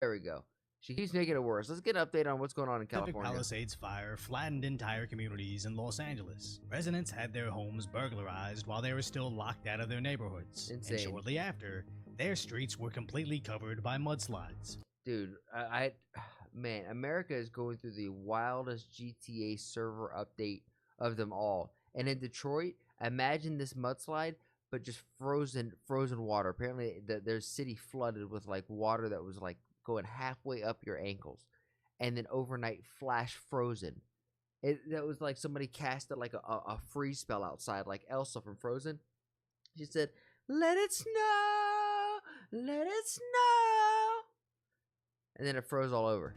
There we go. She keeps making it worse. Let's get an update on what's going on in Pacific California. Palisades fire flattened entire communities in Los Angeles. Residents had their homes burglarized while they were still locked out of their neighborhoods. Insane. And shortly after, their streets were completely covered by mudslides. Dude, man, America is going through the wildest GTA server update of them all. And in Detroit, imagine this mudslide, but just frozen water. Apparently, their city flooded with like water that was like going halfway up your ankles, and then overnight flash frozen. That was like somebody casted like a freeze spell outside, like Elsa from Frozen. She said, "Let it snow, let it snow," and then it froze all over.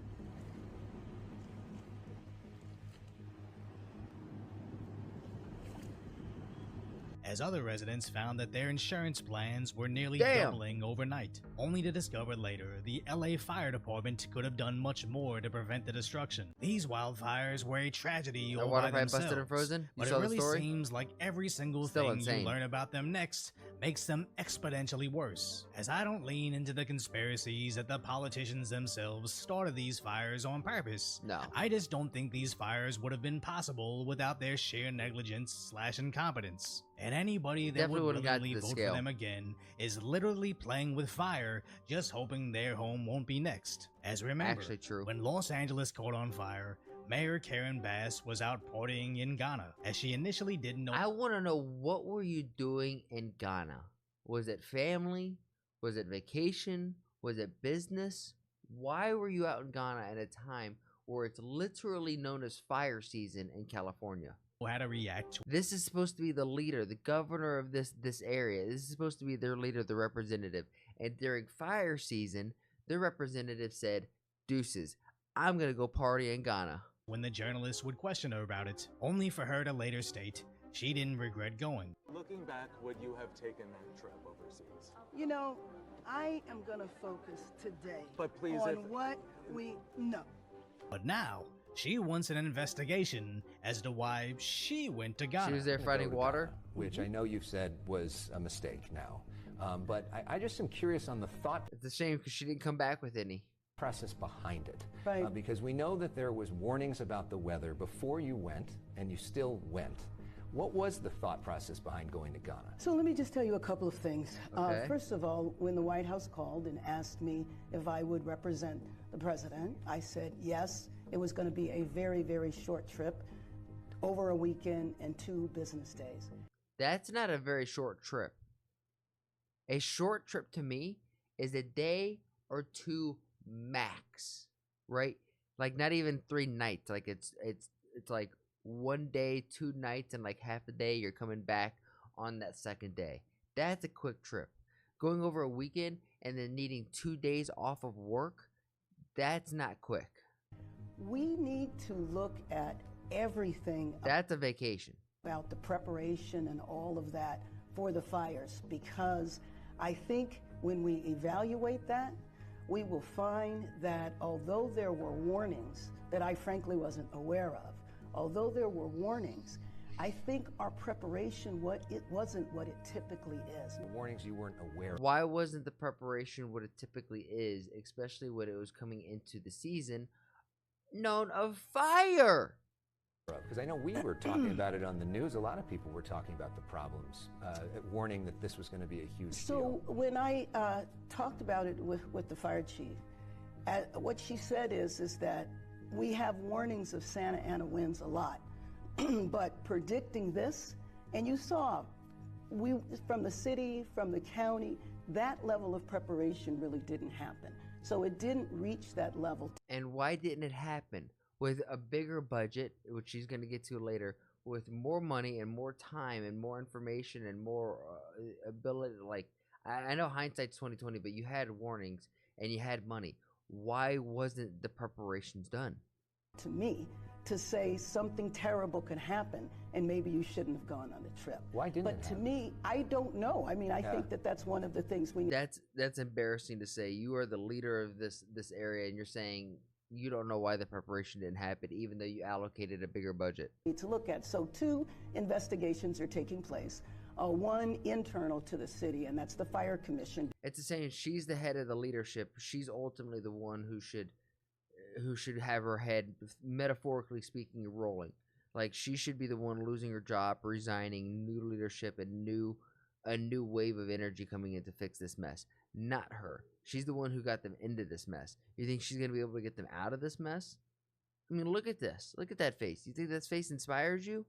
As other residents found that their insurance plans were nearly Damn. doubling overnight, only to discover later the LA Fire Department could have done much more to prevent the destruction. These wildfires were a tragedy That all water by pipe themselves, busted and frozen. You but saw it the really story? seems like every single Still thing insane. you learn about them next makes them exponentially worse. As I don't lean into the conspiracies that the politicians themselves started these fires on purpose, No. I just don't think these fires would have been possible without their sheer negligence / incompetence. And anybody that Definitely would wouldn't got to willingly the vote scale. for them again is literally playing with fire, just hoping their home won't be next. As remember, Actually true. when Los Angeles caught on fire, Mayor Karen Bass was out partying in Ghana, as she initially didn't know. I want to know, what were you doing in Ghana? Was it family? Was it vacation? Was it business? Why were you out in Ghana at a time where it's literally known as fire season in California? How to react to. This is supposed to be the leader, the governor of this area. This is supposed to be their leader, the representative. And during fire season, their representative said, "Deuces, I'm gonna go party in Ghana." When the journalists would question her about it, only for her to later state she didn't regret going. Looking back, would you have taken that trip overseas? You know, I am going to focus today But please, on if- what we know. But now, she wants an investigation as to why she went to Ghana. She was there Go fighting to water. Ghana, which I know you've said was a mistake now. But I just am curious on the thought It's a shame because she didn't come back with any. process behind it. Right. Because we know that there was warnings about the weather before you went, and you still went. What was the thought process behind going to Ghana? So let me just tell you a couple of things. Okay. First of all, when the White House called and asked me if I would represent the president, I said yes. It was going to be a very, very short trip, over a weekend and 2 business days. That's not a very short trip. A short trip to me is a day or 2 max, right? Like not even 3 nights. Like it's like 1 day, 2 nights, and like half a day you're coming back on that second day. That's a quick trip. Going over a weekend and then needing 2 days off of work, that's not quick. We need to look at everything That's a vacation. about the preparation and all of that for the fires, because I think when we evaluate that, we will find that although there were warnings that I frankly wasn't aware of, although there were warnings, I think our preparation wasn't what it typically is. The warnings you weren't aware of. Why wasn't the preparation what it typically is, especially when it was coming into the season known of fire? Because I know we were talking about it on the news. A lot of people were talking about the problems, warning that this was going to be a huge So deal. when I talked about it with the fire chief, what she said is that we have warnings of Santa Ana winds a lot, but predicting this, and you saw, we from the city, from the county, that level of preparation really didn't happen. So it didn't reach that level. And why didn't it happen? With a bigger budget, which she's going to get to later, with more money and more time and more information and more ability, like, I know hindsight's 2020, but you had warnings and you had money. Why wasn't the preparations done? To me, to say something terrible could happen and maybe you shouldn't have gone on the trip. Why didn't But it to happen? me, I don't know. I mean, I Yeah. think that that's one of the things we That's embarrassing to say. You are the leader of this area, and you're saying you don't know why the preparation didn't happen, even though you allocated a bigger budget. need to look at. So 2 investigations are taking place. one internal to the city, and that's the Fire Commission. It's the same. She's the head of the leadership. She's ultimately the one who should have her head, metaphorically speaking, rolling. Like, she should be the one losing her job, resigning, new leadership, and a new wave of energy coming in to fix this mess. Not her. She's the one who got them into this mess. You think she's gonna be able to get them out of this mess? I mean, look at this. Look at that face. You think that face inspires you?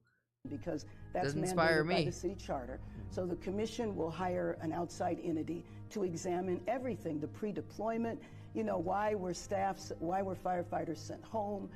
Because that's Doesn't mandated inspire by me. the city charter. So the commission will hire an outside entity to examine everything, the pre-deployment, why were firefighters sent home,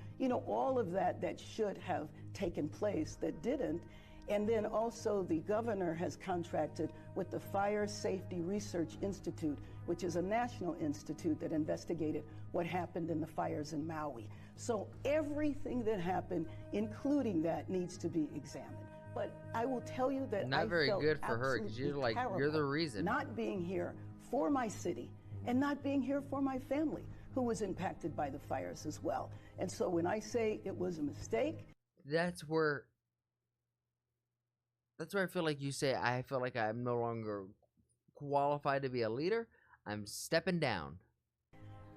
all of that should have taken place that didn't. And then also the governor has contracted with the Fire Safety Research Institute, which is a national institute that investigated what happened in the fires in Maui. So everything that happened, including that, needs to be examined. But I will tell you that Not I very felt good for her, 'cause absolutely you're like, you're the terrible reason. not being here for my city and not being here for my family, who was impacted by the fires as well. And so when I say it was a mistake, That's where I feel like you say, I feel like I'm no longer qualified to be a leader. I'm stepping down.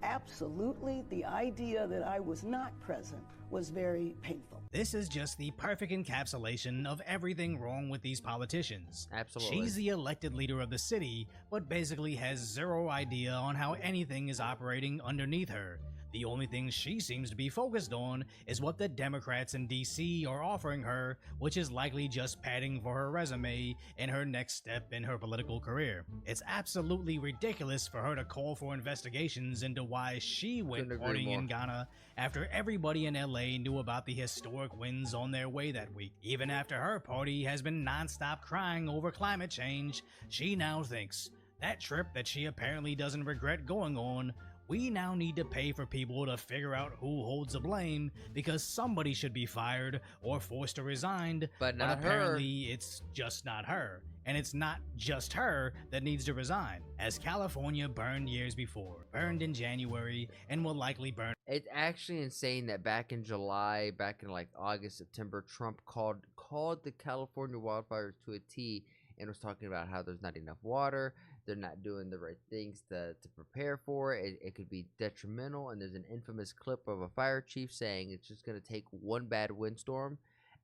absolutely, the idea that I was not present was very painful. This is just the perfect encapsulation of everything wrong with these politicians. Absolutely. She's the elected leader of the city, but basically has zero idea on how anything is operating underneath her. The only thing she seems to be focused on is what the Democrats in DC are offering her, which is likely just padding for her resume and her next step in her political career. It's absolutely ridiculous for her to call for investigations into why she went Couldn't agree partying more. in Ghana after everybody in LA knew about the historic winds on their way that week. Even after her party has been nonstop crying over climate change, she now thinks that trip that she apparently doesn't regret going on, we now need to pay for people to figure out who holds the blame because somebody should be fired or forced to resign, But not her. apparently it's just not her. And it's not just her that needs to resign, as California burned years before, burned in January, and will likely burn. It's actually insane that back in July, back in like August, September, Trump called the California wildfires to a T and was talking about how there's not enough water, they're not doing the right things to prepare for it. It could be detrimental, and there's an infamous clip of a fire chief saying it's just going to take one bad windstorm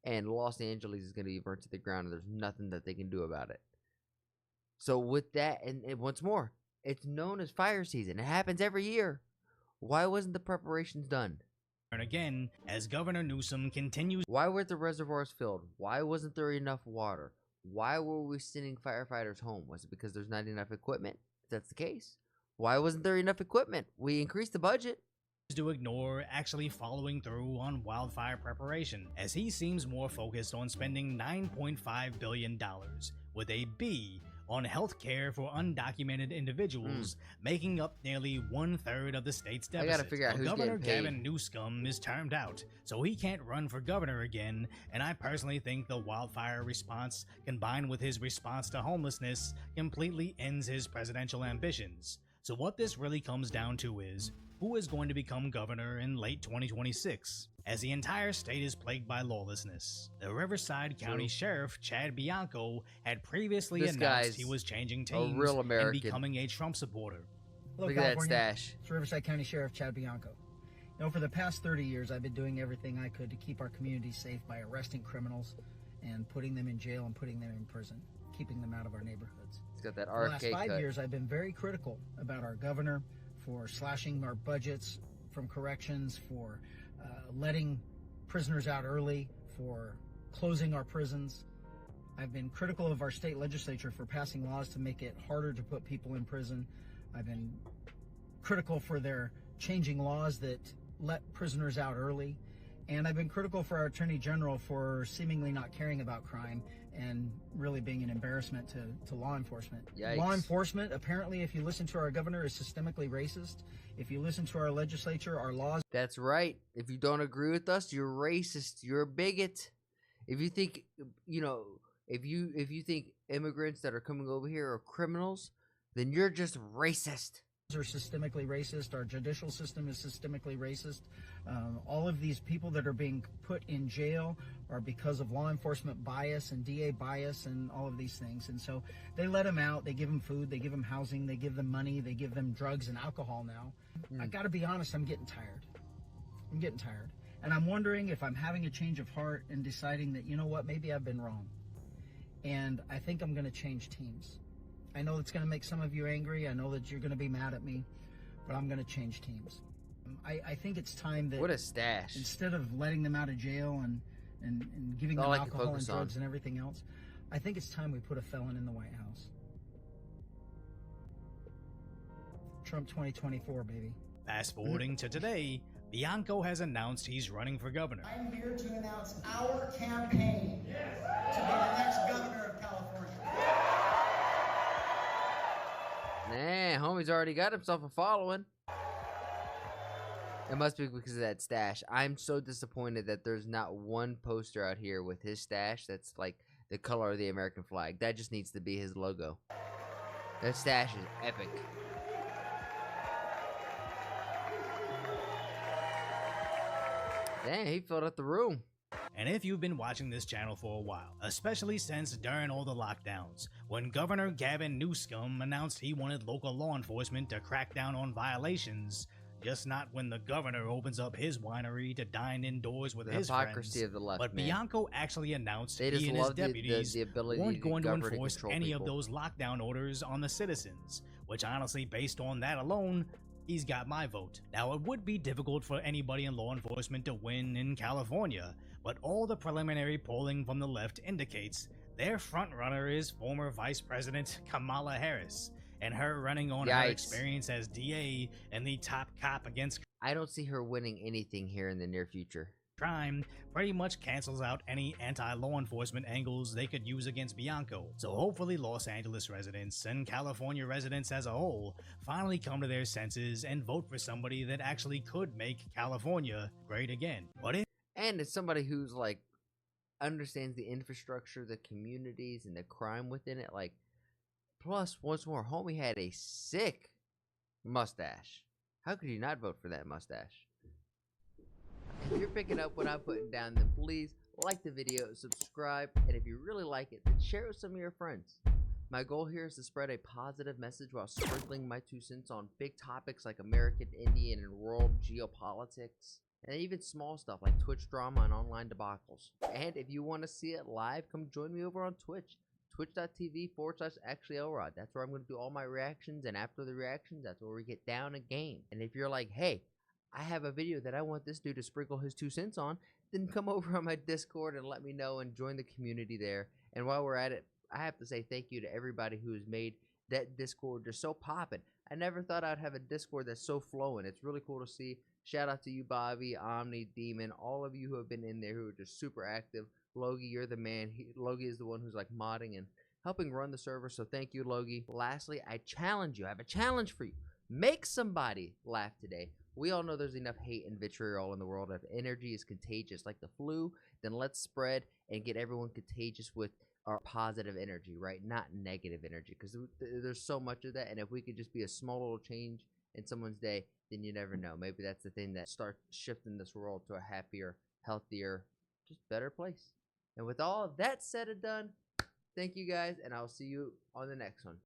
and Los Angeles is going to be burnt to the ground and there's nothing that they can do about it. So with that, and once more, it's known as fire season. It happens every year. Why wasn't the preparations done? Again, as Governor Newsom continues. Why weren't the reservoirs filled? Why wasn't there enough water? Why were we sending firefighters home? Was it because there's not enough equipment? If that's the case, why wasn't there enough equipment? We increased the budget. To ignore actually following through on wildfire preparation, as he seems more focused on spending $9.5 billion with a B on health care for undocumented individuals, making up nearly 1/3 of the state's deficit. I gotta figure out Well, who's Governor getting paid. Gavin Newsom is termed out, so he can't run for governor again, and I personally think the wildfire response, combined with his response to homelessness, completely ends his presidential ambitions. So what this really comes down to is, who is going to become governor in late 2026, as the entire state is plagued by lawlessness. The Riverside County Sheriff, Chad Bianco, had previously This announced guy's he was changing a teams real and American. becoming a Trump supporter. Hello, Look at that California. stash. It's Riverside County Sheriff Chad Bianco. For the past 30 years, I've been doing everything I could to keep our community safe by arresting criminals and putting them in jail and putting them in prison, keeping them out of our neighborhoods. He's got that For the last RFK 5 cut. years, I've been very critical about our governor for slashing our budgets from corrections, for letting prisoners out early, for closing our prisons. I've been critical of our state legislature for passing laws to make it harder to put people in prison. I've been critical for their changing laws that let prisoners out early. And I've been critical for our Attorney General for seemingly not caring about crime and really being an embarrassment to law enforcement. Yikes. Law enforcement, apparently, if you listen to our governor, is systemically racist. If you listen to our legislature, our laws That's right. If you don't agree with us, you're racist. You're a bigot. If you think, if you think immigrants that are coming over here are criminals, then you're just racist. are systemically racist. Our judicial system is systemically racist. All of these people that are being put in jail are because of law enforcement bias and DA bias and all of these things. And so they let them out. They give them food. They give them housing. They give them money. They give them drugs and alcohol now. I got to be honest, I'm getting tired. I'm getting tired. And I'm wondering if I'm having a change of heart and deciding that, you know what, maybe I've been wrong. And I think I'm going to change teams. I know it's going to make some of you angry. I know that you're going to be mad at me, but I'm going to change teams. I think it's time that... What a stash. Instead of letting them out of jail and giving them alcohol and drugs and everything else, I think it's time we put a felon in the White House. Trump 2024, baby. Fast forwarding to today, Bianco has announced he's running for governor. I'm here to announce our campaign to be the next governor of California. Nah, homie's already got himself a following. It must be because of that stash. I'm so disappointed that there's not one poster out here with his stash that's like the color of the American flag. That just needs to be his logo. That stash is epic. Dang, he filled up the room. And if you've been watching this channel for a while, especially since during all the lockdowns, when Governor Gavin Newsom announced he wanted local law enforcement to crack down on violations, just not when the governor opens up his winery to dine indoors with his hypocrisy friends. Of the left, but man. Bianco actually announced they just he and his deputies the ability weren't going to govern enforce and any people. of those lockdown orders on the citizens, which honestly, based on that alone, he's got my vote. Now, it would be difficult for anybody in law enforcement to win in California, but all the preliminary polling from the left indicates their frontrunner is former Vice President Kamala Harris, and her running on her experience as DA and the top cop against I don't see her winning anything here in the near future. crime pretty much cancels out any anti-law enforcement angles they could use against Bianco. So hopefully Los Angeles residents and California residents as a whole finally come to their senses and vote for somebody that actually could make California great again. And it's somebody who's like understands the infrastructure, the communities, and the crime within it. Like, plus, once more, homie had a sick mustache. How could you not vote for that mustache? If you're picking up what I'm putting down, then please like the video, subscribe, and if you really like it, then share it with some of your friends. My goal here is to spread a positive message while sprinkling my 2 cents on big topics like American, Indian, and world geopolitics, and even small stuff like Twitch drama and online debacles. And if you want to see it live, come join me over on Twitch. Twitch.tv/ActuallyElrod. That's where I'm going to do all my reactions, and after the reactions, that's where we get down a game. And if you're like, hey, I have a video that I want this dude to sprinkle his 2 cents on, then come over on my Discord and let me know and join the community there. And while we're at it, I have to say thank you to everybody who has made that Discord just so poppin'. I never thought I'd have a Discord that's so flowing. It's really cool to see. Shout out to you, Bobby, Omni, Demon, all of you who have been in there who are just super active. Logie, you're the man. Logie is the one who's like modding and helping run the server, so thank you, Logie. Lastly, I challenge you. I have a challenge for you. Make somebody laugh today. We all know there's enough hate and vitriol in the world. If energy is contagious like the flu, then let's spread and get everyone contagious with our positive energy, right? Not negative energy, because there's so much of that, and if we could just be a small little change in someone's day, then you never know. Maybe that's the thing that starts shifting this world to a happier, healthier, just better place. And with all of that said and done, thank you guys, and I'll see you on the next one.